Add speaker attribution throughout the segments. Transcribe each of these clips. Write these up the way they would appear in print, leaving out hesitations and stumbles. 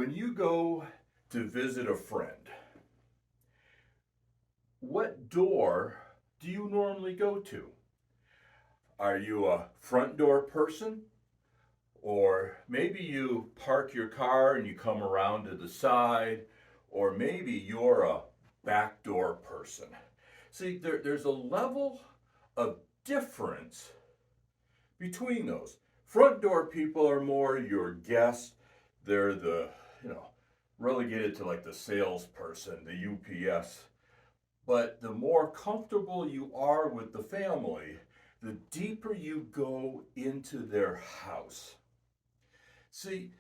Speaker 1: When you go to visit a friend, what door do you normally go to? Are you a front door person? Or maybe you park your car and you come around to the side, or maybe you're a back door person. See, there's a level of difference between those. Front door people are more your guests. They're the, relegated to like the salesperson, the UPS. But the more comfortable you are with the family, the deeper you go into their house. See,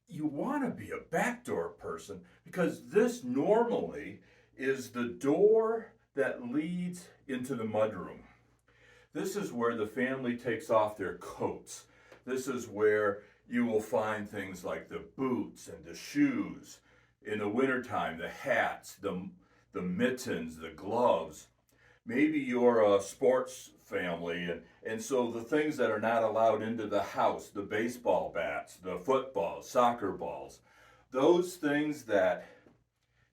Speaker 1: you want to be a backdoor person because this normally is the door that leads into the mudroom. This is where the family takes off their coats. This is where you will find things like the boots and the shoes. In the wintertime, the hats, the mittens, the gloves. Maybe you're a sports family, and so the things that are not allowed into the house, the baseball bats, the footballs, soccer balls, those things that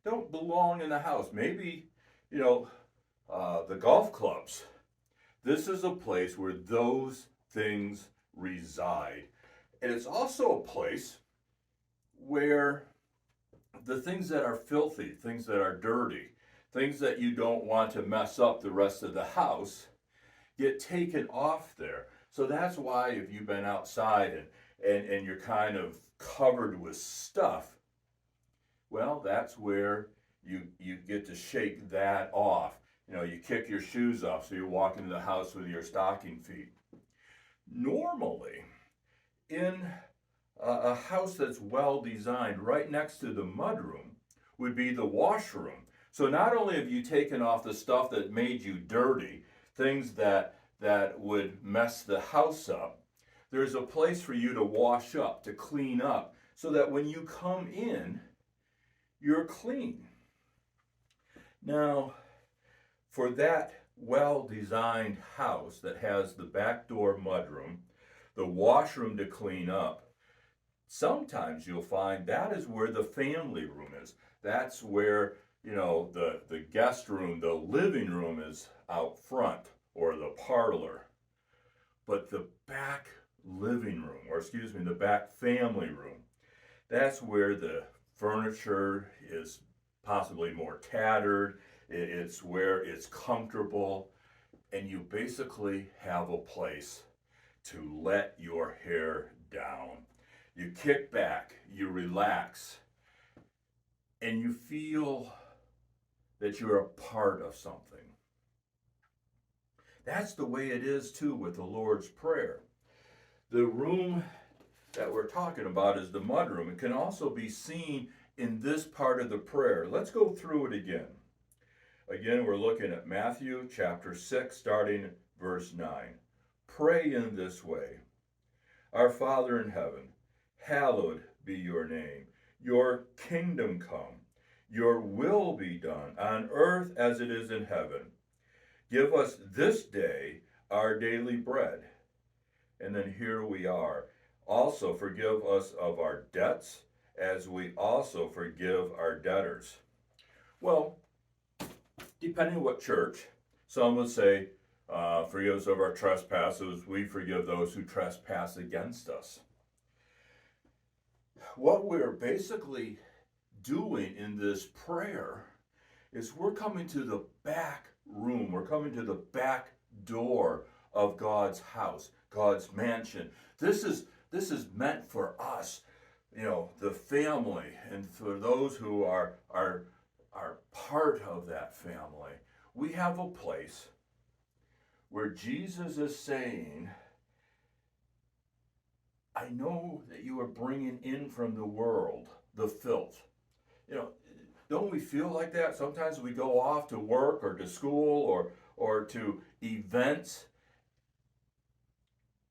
Speaker 1: don't belong in the house. Maybe, the golf clubs. This is a place where those things reside. And it's also a place where the things that are filthy, things that are dirty, things that you don't want to mess up the rest of the house get taken off there. So that's why if you've been outside and you're kind of covered with stuff, well, that's where you get to shake that off. You kick your shoes off so you walk into the house with your stocking feet. Normally, in a house that's well designed, right next to the mudroom would be the washroom. So not only have you taken off the stuff that made you dirty, things that would mess the house up, there's a place for you to wash up, to clean up, so that when you come in, you're clean. Now, for that well-designed house that has the back door mudroom, the washroom to clean up, sometimes you'll find that is where the family room is. That's where, the guest room, the living room is out front, or the parlor. But the back living room, the back family room, that's where the furniture is possibly more tattered. It's where it's comfortable, and you basically have a place to let your hair down. You kick back, you relax, and you feel that you're a part of something. That's the way it is too with the Lord's Prayer. The room that we're talking about is the mudroom. It can also be seen in this part of the prayer. Let's go through it again. Again, we're looking at Matthew chapter 6, starting verse 9. Pray in this way. Our Father in heaven, hallowed be your name. Your kingdom come. Your will be done on earth as it is in heaven. Give us this day our daily bread. And then here we are. Also forgive us of our debts as we also forgive our debtors. Well, depending on what church, some would say, forgive us of our trespasses, we forgive those who trespass against us. What we're basically doing in this prayer is we're coming to the back room, we're coming to the back door of God's house, God's mansion. This is meant for us, the family, and for those who are part of that family. We have a place where Jesus is saying, I know that you are bringing in from the world the filth. Don't we feel like that? Sometimes we go off to work or to school or to events,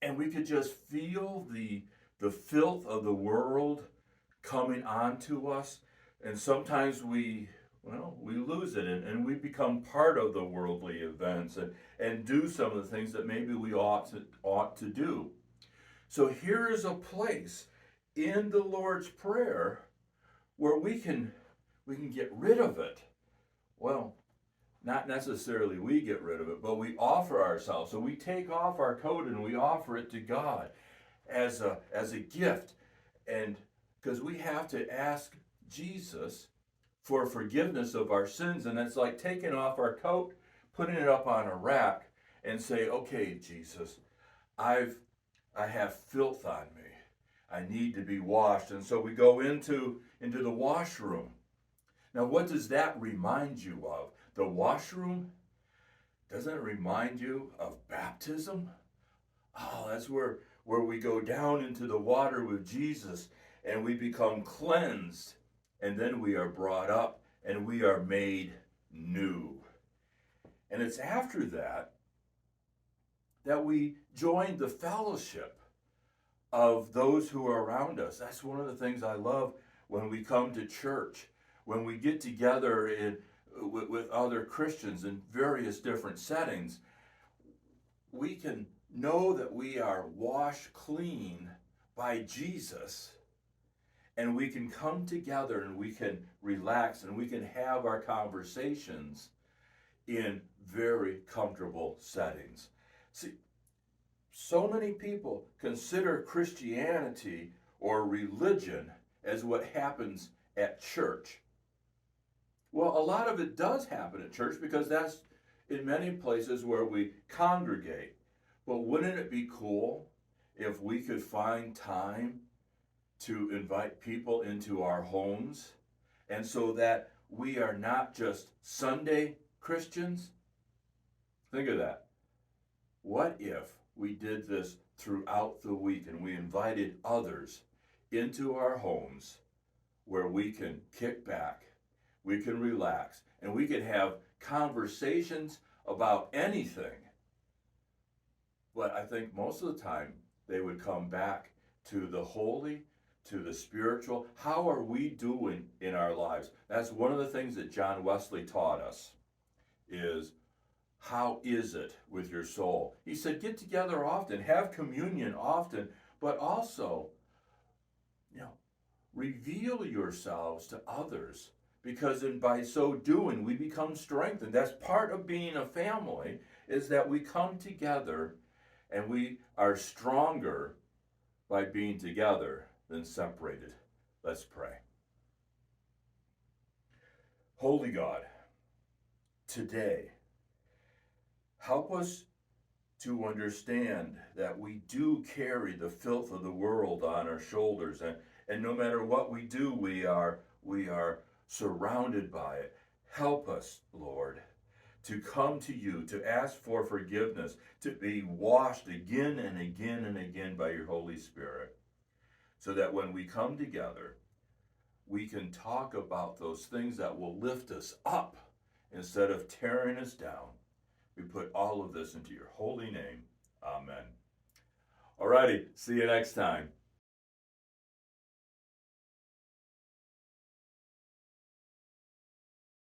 Speaker 1: and we could just feel the filth of the world coming onto us. And sometimes we lose it and we become part of the worldly events and do some of the things that maybe we ought to do. So here is a place in the Lord's Prayer where we can get rid of it. Well, not necessarily we get rid of it, but we offer ourselves. So we take off our coat and we offer it to God as a gift. And because we have to ask Jesus for forgiveness of our sins. And it's like taking off our coat, putting it up on a rack, and say, okay, Jesus, I have filth on me. I need to be washed. And so we go into the washroom. Now, what does that remind you of? The washroom? Doesn't it remind you of baptism? Oh, that's where we go down into the water with Jesus and we become cleansed. And then we are brought up and we are made new. And it's after that we join the fellowship of those who are around us. That's one of the things I love when we come to church, when we get together with other Christians in various different settings. We can know that we are washed clean by Jesus, and we can come together and we can relax and we can have our conversations in very comfortable settings. See, so many people consider Christianity or religion as what happens at church. Well, a lot of it does happen at church because that's in many places where we congregate. But wouldn't it be cool if we could find time to invite people into our homes, and so that we are not just Sunday Christians? Think of that. What if we did this throughout the week and we invited others into our homes where we can kick back, we can relax, and we can have conversations about anything? But I think most of the time they would come back to the holy, to the spiritual. How are we doing in our lives? That's one of the things that John Wesley taught us, is how is it with your soul? He said, get together often, have communion often, but also, reveal yourselves to others, because by so doing, we become strengthened. That's part of being a family, is that we come together and we are stronger by being together than separated. Let's pray. Holy God, today, help us to understand that we do carry the filth of the world on our shoulders, and no matter what we do, we are surrounded by it. Help us, Lord, to come to you, to ask for forgiveness, to be washed again and again and again by your Holy Spirit, so that when we come together, we can talk about those things that will lift us up instead of tearing us down. We put all of this into your holy name. Amen. All righty, see you next time.